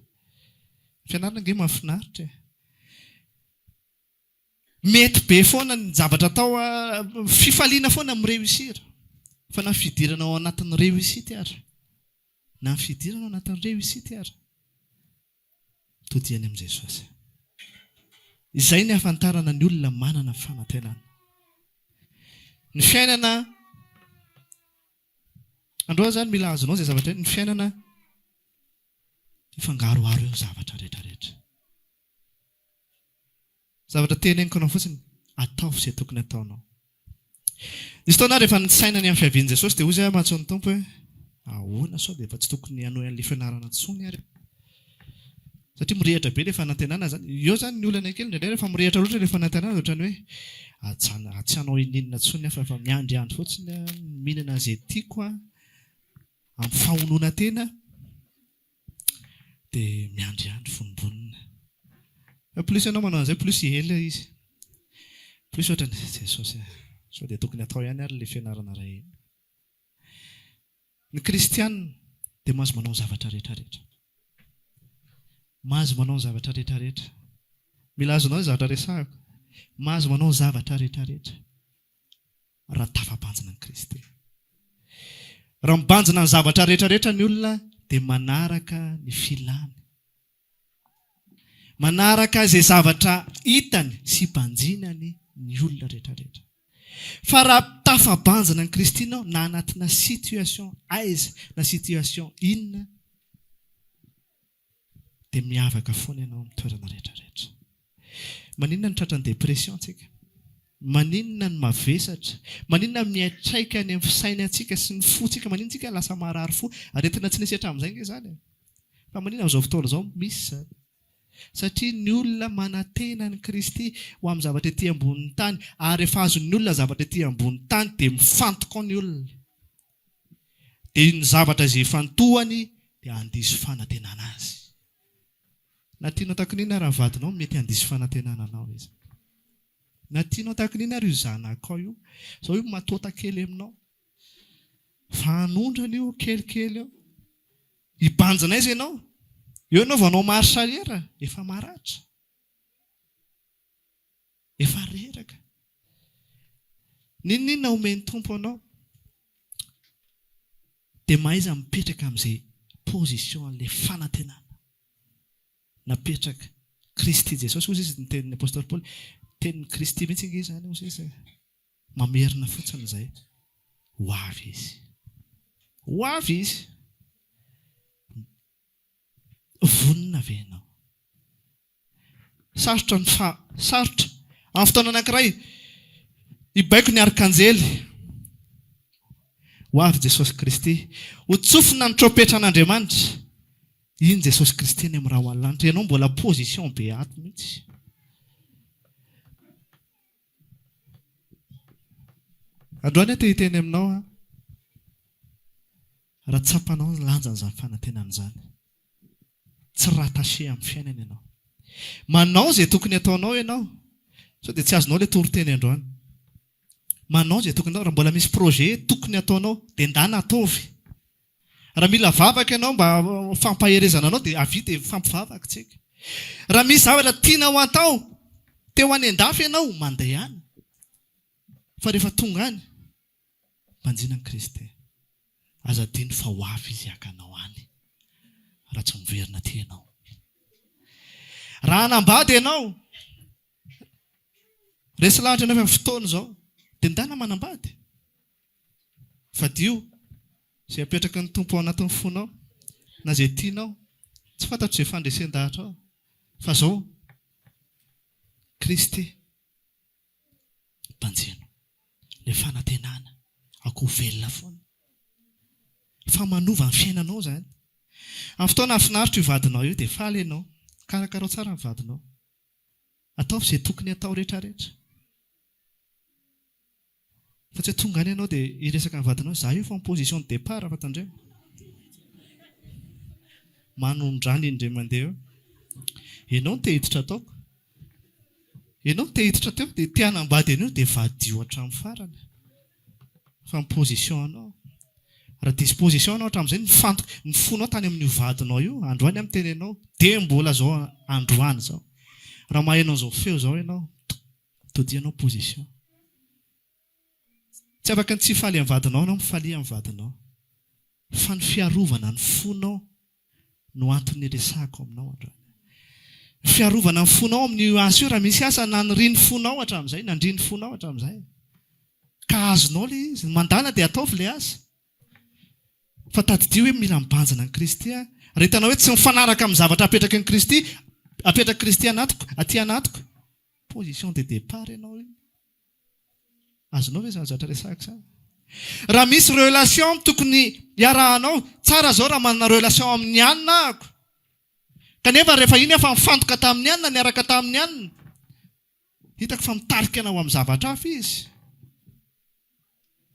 Fianarana nge mahafinaritra. Mety be foana ny zavatra atao, fifaliana foana amin'ny réussir. Fa na fidirana ao anatin'ny réussite ary. Na fidirana ao anatin'ny réussite ary. Mitodiany amin'ny Jesosy. Izay ny ahafantarana ny olona manana fanantenana. Ny fiainana androa zany mila azonao izay zavatra ny fiainana ifangaroharo eo zavatra rehetrarehetra. Zavatra teneniko anao fotsiny, atao izay tokony ataonao. Nisy fotoana rehefa nisaina ny amin'ny fiavian'i Jesosy dia hoy aho mantsy ny tompo hoe ahoana sao dia efa tsy tokony hanao an'ilay fianarana intsony ary. Satria mirehatra be ilay fanantenana zany. Eo zany ny olana kely ndraindray rehefa mirehatra loatra ilay fanantenana ohatrany hoe tsy hanao ininona intsony afa fa miandry fotsiny, mihinana izay tiako amin'ny fahonoana tena, dia miandriandry vonimbonina. Plus ianao manao an'izay plus ela izy. Plus ohatrany Jesosy sao dia tokony atao ihany ary ilay fianarana iray. Ny kristianina dia mahazo manao ny zavatra rehetrarehetra. Mahazo manao ny zavatra rehetrarehetra. Mila azonao ny zavatra resahako. Mahazo manao ny zavatra rehetrarehetra raha tafabanjina ny Kristy. Raha mibanjina ny zavatra rehetrarehetra ny olona dia manaraka ny filany. Manaraka izay zavatra hitany sy banjinany ny olona rehetrarehetra. Fa raha tafabanjina ny Kristy ianao na anatina situation aiza na situation inona dia miavaka foana ianao amin'ny toerana rehetrarehetra. Maninona ny tratran'ny depression antsika? Maninona ny mavesatra? Maninona ny miatraika any amin'ny fisainy antsika sy ny fotsika? Maninona tsika lasa marary fo? Aretina tsy nisy hatramin'izay nge izany. Fa maninona amin'izao fotoana izao misy izany? Satria ny olona manantena ny Kristy ho amin'ny zavatra ety ambonin'ny tany, ary rehefa azon'ny olona zavatra ety ambonin'ny tany dia mifantoka ny olona. Dia ny zavatra izay fantohany dia handiso fanantenana azy. Na tianao takonina raha vadinao mety handiso fanantenana anao izy. Na tianao takonina ary io zanakao io, izao io matota kely aminao. Fanondrana io kelikely io. Hibanjina izy ianao. Eo ianao vanao marche arrière, efa maratra. Efa reraka. Ninona omeny tompo anao? Dia mahaiza mipetraka amin'izay position an'ilay fanantenana. Napetraka Kristy Jesosy ozy izy ny tenin'ny apôstôly Paoly. Tenin'ny Kristy mihitsy inge izany ozy izy. Mamerina fotsiny izay. Ho avy izy. Ho avy izy. Vonina ve ianao? Sarotra sarotra amin'ny fotoana anankiray hibaiko ny arkanjely. Ho avy Jesosy Kristy. Ho tsofina ny trompetra iny Jesosy Kristy any amin'ny raha ho alanitra. Ianao mbola position beato mihitsy. Androany aho te hiteny aminao raha tsapanao ny lanjan'izany fanantenana izany. Tsy rattaché amin'ny fiainana ianao. Manao izay tokony ataonao ianao. Sao dia tsy azonao ilay toriteny androany. Manao izay tokony ataonao. Raha mbola misy projet tokony ataonao dia ndana ataovy. Raha mila vavaka ianao mba fampaherezana anao dia avy dia fampivavaka tsika. Raha misy zavatra tianao atao teo any an-dafy ianao mandeha ihany. Fa rehefa tonga any banjina ny Kristy. Aza adino fa ho avy izy hakanao any. Raha tsy miverina ty ianao. Raha hanambady ianao, resy lahatra ianao amin'ny fotoana izao, dia ndana manambady. Fa dio izay apetraka ny tompo ao anatin'ny fonao, na izay tianao, tsy fantatro izay fandresen-dahatra ao. Fa izao Kristy banjino. Ilay fanantenana akoho velona foana. Fa manova ny fiainanao izany. Amin'ny fotoana afinaritra io vadinao io dia faly ianao. Karakarao tsara ny vadinao. Ataovy izay tokony atao rehetrarehetra. Fa tsy tonga any ianao dia hiresaka ny vadinao. Za io fa ny position de départ afa tandreo. Manondrany indray mandeha eo. Ianao no te hiditra ataoko. Ianao no te hiditra teo dia te hanambady anao dia vadio hatramin'ny farany. Fa ny position anao. Raha disposition anao hatramin'izay ny fonao tany amin'io vadinao io. Androany amin'ny teny ianao. Dia mbola zao androany zao. Raha mahainao izao feo izao ianao. Todianao position. Tsy afaka ny tsy faly amin'ny vadinao ianao mifaly amin'ny vadinao. Fa ny fiarovana ny fonao no antony resahako aminao androany. Ny fiarovana ny fonao amin'io asa io raha misy asa naniriany fonao hatramin'izay, nandriany fonao hatramin'izay. Ka azonao ilay izy. Mandana dia ataovy ilay asa. Fa tadidio hoe mila mibanjina ny Kristy. Raha hitanao hoe tsy mifanaraka amin'ny zavatra apetraka ny Kristy, apetraka Kristy anatiko, aty anatiko. Position de départ ianao io. Azonao ve izany zavatra resahako izany? Raha misy relation tokony hiarahanao, tsara zao raha manana relation amin'ny anina ahako. Kanefa rehefa iny efa mifantoka tamin'ny anina, niaraka tamin'ny anina, hitako fa mitarika anao amin'ny zavatra hafa izy.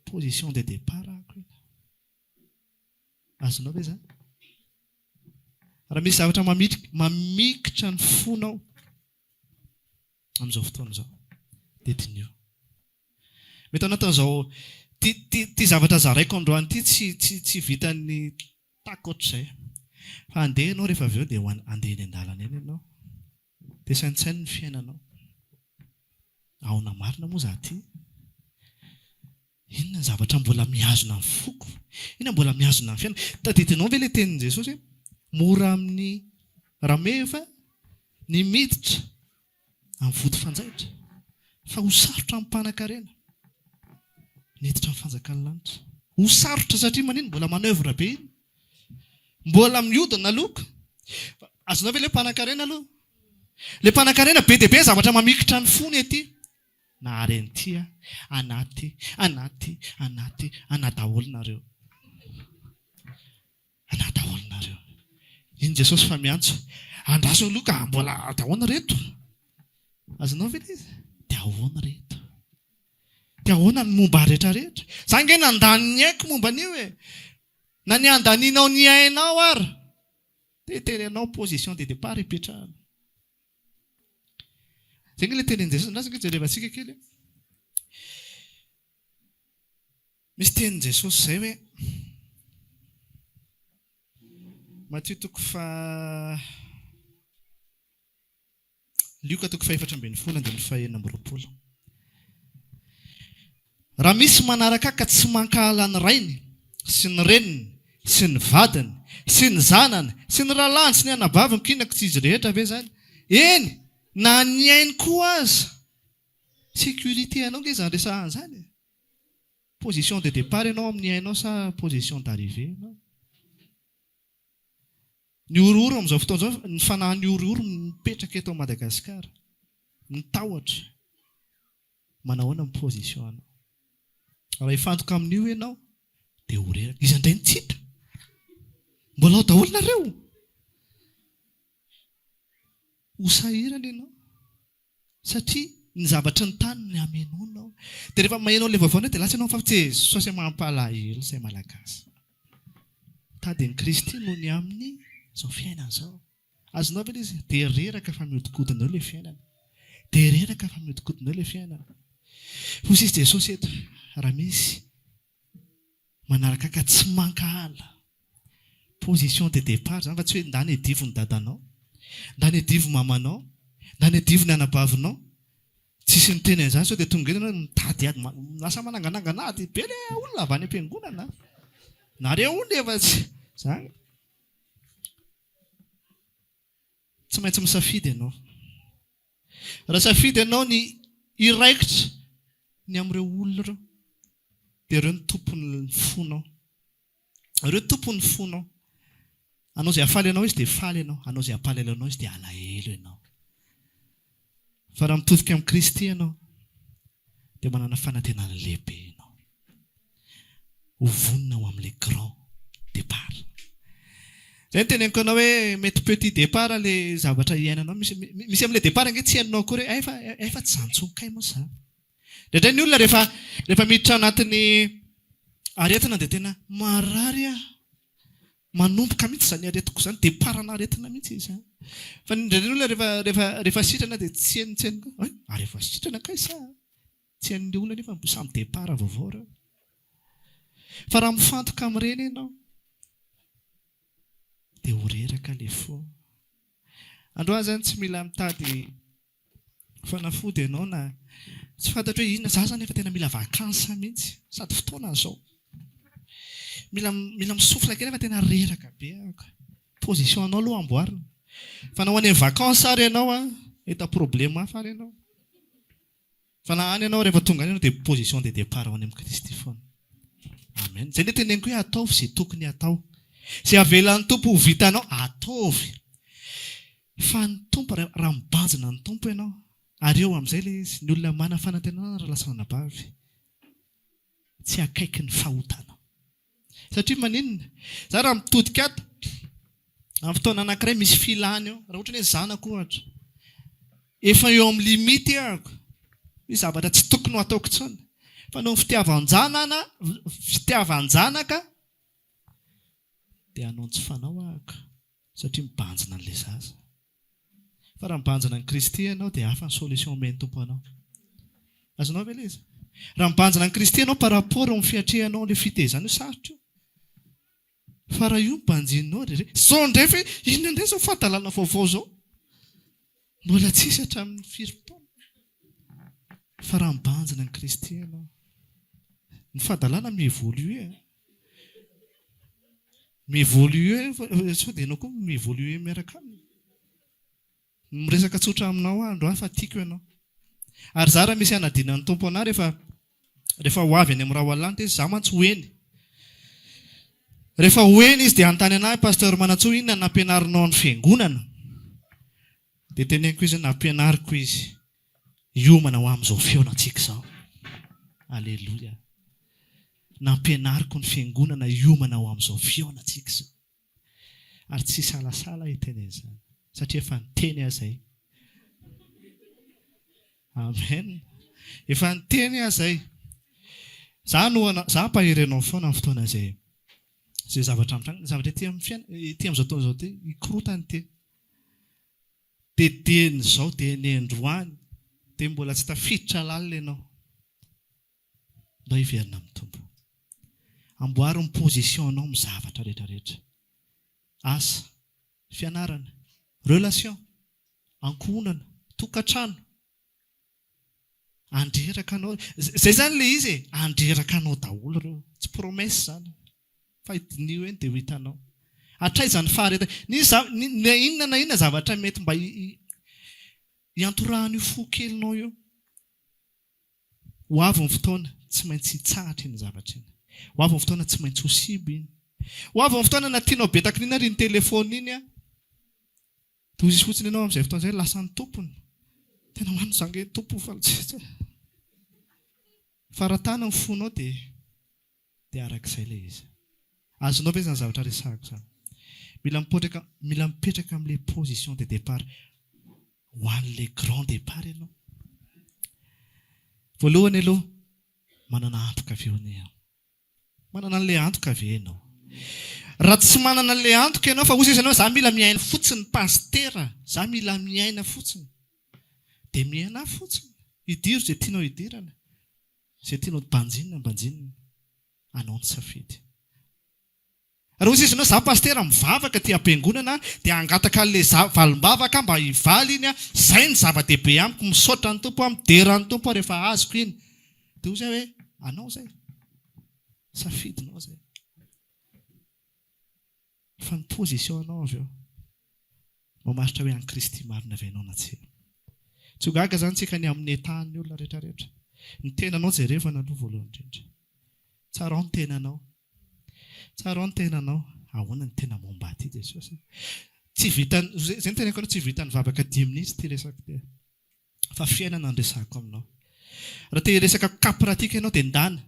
Position de départ ahako. Azonao ve izany? raha misy zavatra mamikitra ny fonao amin'izao fotoana izao dia dinio. Mety anao zao ty zavatra zaraiko androany ty tsy vitan'ny tako ohatr'izay. Fa andeha ianao rehefa avy eo dia andeha eny an-dalana eny ianao. Dia saintsainy ny fiainanao. Ahona marina moa za ty. Inona ny zavatra mbola mihazona ny foko? Inona mbola mihazona ny fiainana? Tadidinao ve ilay tenin'i Jesosy hoe mora amin'ny rameva ny miditra amin'ny vody fanjaitra fa ho sarotra amin'ny mpanan-karena miditra amin'ny fanjakana lanitra. Ho sarotra satria manino mbola manœuvre be iny. Mbola miodina aloka. Azonao ve ilay mpanan-karena aloha? Ilay mpanan-karena be dia be zavatra mamikitra ny fony ety. Na arenty anaty daholo-nareo. Anaty daholo-nareo. Iny Jesosy fa miantso. Andraso aloka mbola dahoana reto. Azonao ve izy? Dia ahoana reto? Dia ahoana ny momba rehetrarehetra? Za nge nandany ny haiko momba an'io e. Na ny andanianao ny ainao ary. Dia tenenao position de départ ipetrahana. Zay nge ilay tenin'i Jesosy. Andraso nge jerevantsika kely. Misy tenin'i Jesosy zay hoe Matthieu toko Luka toko 4:4-20. Raha misy manaraka ka tsy mankahala ny rainy sy ny reniny sy ny vadiny sy ny zanany sy ny rahalahy sy ny anabaviny kinako tsy izy rehetra ve zany? Eny, na ny ainy koa aza. Sécurité anao nge zany resahana zany. Position de départ ianao amin'ny ainao sa position d'arrivée ianao? Ny orooro amin'izao fotoana izao, ny fanahin'ny orooro mipetraka eto Madagasikara. Ny tahotra. Manahoana amin'ny position anao? Raha hifantoka amin'io ianao dia ho reraka. Izy andray nitsitra. Mbola ao daholo nareo. Ho sahirana ianao. Satria ny zavatra ny tany ny amenonao. Dia rehefa mahenao ilay vaovao dia lasa ianao fa tsy sosy mampalahelo izay malagasy. Tadin'i Kristy noho ny amin'ny izao fiainana izao. Azonao ve izy? Dia reraka fa mihodinkodina eo ilay fiainana. Dia reraka fa mihodinkodina eo ilay fiainana. Hoy izy Jesosy eto, raha misy manaraka ka tsy mankahala. Position de départ zany fa tsy hoe ndany edivo ny dadanao, ndany edivo mamanao, ndany edivo ny anabavinao. Tsisy ny teny an'izany sao dia tonga ianao mitady ady, lasa mananganangana ady be ilay olona avy any am-piangonana. Nareo nefa tsy zany. Tsy maintsy misafidy ianao. Raha safidy ianao ny iraikitra ny amin'ireo olona ireo, dia ireo ny tompon'ny fonao. Ireo tompon'ny fonao. Anao izay hafaly ianao izy dia faly ianao. Anao izay hampalahelo ianao izy dia alahelo ianao. Fa raha mitodika amin'ny Kristy ianao dia manana fanantenana lehibe ianao. Ho vonina ho amin'ilay grand départ. Zay ny teneniko anao hoe mety petit départ ilay zavatra iainanao. Misy amin'ilay départ ange tsy hainanao koa hoe efa tsy zantsokay moa za. Dia ny olona rehefa miditra anatin'ny aretina dia tena marary manomboka mihitsy izany aretiko izany. Départ-na aretina mihitsy izany. Fa ny olona rehefa sitrana dia tsy hainy koa. Rehefa sitrana kay sa tsy hain'ilay olona nefa samy départ vaovao ireo. Fa raha mifantoka amin'ireny ianao dia ho reraka ilay fo. Androany zany tsy mila mitady fanafody ianao na tsy fantatra hoe inona. Za zany efa tena mila vakansa mihitsy sady fotoana izao. Mila misofla kely efa tena reraka be. Position anao aloha amboarina. Fa na ho any amin'ny vakansa ary ianao hita problème hafa ary ianao. Fa na any ianao rehefa tonga any ianao dia position de départ ho any amin'ny Kristy foana. Amen. Zay ny teneniko hoe ataovy izay tokony atao. Izay avelan'ny tompo ho vitanao ataovy. Fa ny tompo raha mibanjina ny tompo ianao ary eo amin'izay ilay izy, ny olona mana fanantenana raha lasa anabavy tsy akaiky ny fahotana. Satria maninona? Za raha mitodika ato amin'ny fotoana anankiray misy filany eo. Raha ohatra hoe zanako ohatra, efa eo amin'ny limity ahako. Misy zavatra tsy tokony ho ataoko intsony. Fa no fitiavan-janaka dia hanao tsy fanao ahako. satria mibanjina n'ilay zaza. Fa raha mibanjina ny Kristy ianao dia hafa ny solution omeny tompo anao. Azonao ve ilay izy? Raha mibanjina ny Kristy ianao par rapport amin'ny fiatrehanao ilay fitezana io sarotra io. Fa raha io mibanjinao zao indray fe inona indray zao fahatalana vaovao zao? Mbola tsisy hatramin'ny firim-taona. Fa raha mibanjina ny Kristy ianao, ny fahadalana mievolue. Mievolue, sao dia ianao koa mievolue miaraka aminy. Miresaka tsotra aminao andro fa tiako ianao. Ary za raha misy anadina ny tompo anah rehefa ho avy any amin'ny raha hoalany izy, za mantsy hoeny. Rehefa hoeny izy dia anontany anahy pasteur Manatsoa, inona nampianarinao ny fiangonana? Dia teneniko izy nampianariko izy hiomana ho amin'izao feonantsika izao. Alleluia. Nampianariko ny fiangonana hiomana ho amin'izao feonantsika izao. Ary tsy salasala hiteny izany, satria efa niteny azay. Amen. Efa niteny azay. Za mpaherenao foana amin'ny fotoana izay zavatra mitranga, zavatra ety amin'izao taona izao ty ikorotany ty. Teteny izao dia ny androany dia mbola tsy tafiditra lalina ianao. Mba hiverina amin'ny tompo. Amboary ny positionnao amin'ny zavatra rehetrarehetra. Asa, fianarana, relation, ankohonana, tokantrano. Andreraka anao. Zay zany ilay izy e. Andreraka anao daholo ireo. Tsy promesse zany. Fa nio eny dia ho hitanao. Hatraizany fahareta. Inona na inona zavatra mety mba hiantorahana io fo kelinao io. Ho avy ny fotoana tsy maintsy hitsahatra iny zavatra iny. Ho avy ny fotoana tsy maintsy ho siby iny. Ho avy ny fotoana na tianao betakina iny telefona iny a. Dia izy fotsiny ianao amin'izay fotoana izay lasa ny tompony. Tena ho an'ny zange tompo falitsitsy. Faratana ny fonao dia arak'izay ilay izy. Azonao ve izany zavatra resahako izany? Mila mipetraka amin'ilay position de départ ho an'ilay grand départ ianao. Voalohany aloha, manana antoka avy eo ianao. Manana an'ilay antoka avy ianao. Raha tsy manana an'ilay antoka ianao fa ozy izy ianao, za mila miaina fotsiny pastera, za mila miaina fotsiny. Dia miaina fotsiny. Idiro izay tianao idirana. Izay tianao banjinina, anao ny safidy. Raha ozy izy ianao, za pastera mivavaka ty am-piangonana dia angataka an'ilay valim-bavaka mba hivaly iny, izay ny zava-dehibe amiko, misaotra ny tompo, midera ny tompo rehefa azoko iny. Dia ho zay hoe, anao zay. Safidinao zay. Fa ny position anao avy eo. Mamaritra hoe an'i Kristy marina avy anao na tsy. Tsy ho gaga zany tsika ny amin'ny etan'ny olona rehetrarehetra. Ny tenanao jerevana aloha voalohany indrindra. Tsara ny tenanao. Tsara ny tenanao. Ahoana ny tena momba aty Jesosy. Tsy vitany, izay ny tenako tsy vitany vavaka dimy izy ty resaka ty. Fa fiainana ny resako aminao. Raha te resaka cap pratika ianao dia ndana.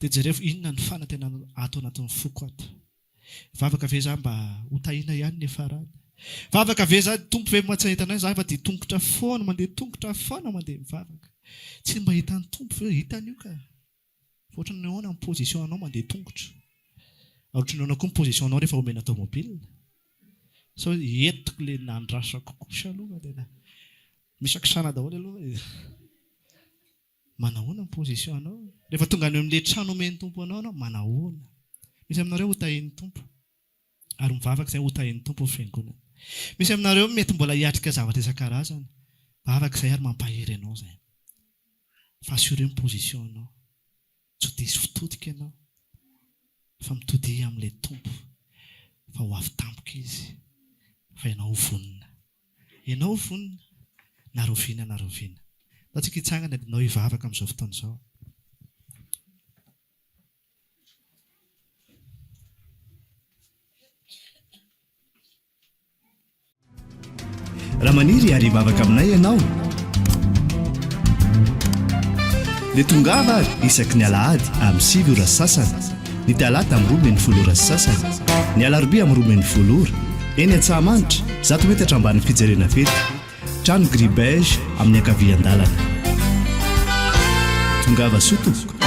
Dia jerevo inona ny fanantenana ato anatin'ny foko ato. Vavaka ve za mba hotahiana ihany ny farany. Vavaka ve za tompo ve mahatsiahitanay za fa dia tongotra foana mandeha mivavaka. Tsy mba hitany tompo ve hitany io ka. Ohatrany ahoana amin'ny position anao mandeha tongotra. Ohatrany ahoana koa ny position anao rehefa omena automobile. So entiko ilay nandrasako kosa aloha tena. Misakisana daholo aloha. Manahoana ny position anao. Rehefa tonga any amin'ilay trano omeny tompo anao, manahoana. Misy aminareo hotahin'ny tompo. Ary mivavaka izay hotahin'ny tompo ny fiangonana. Misy aminareo mety mbola hiatrika zavatra isan-karazany. Vavaka izay ary mampahery anao izay. Fa assuré ny position anao. Tsy ho diso fitodika ianao. Fa mitody amin'ilay tompo. Fa ho avy tampoka izy. Fa ianao ho vonina. Ianao ho vonina. Naroviana. Tatsika hitsangana dia ianao hivavaka amin'izao fotoana izao. Raha maniry ary hivavaka aminay ianao dia tongava ary isaky ny alahady amin'ny 7 ora sasany, ny talata amin'ny 12 ora sasany, ny alarobia amin'ny 12 ora, eny Antsahamanitra 100 metatra ambany fijerena fety, trano Gribege amin'ny ankavian-dalana. Tongava soto.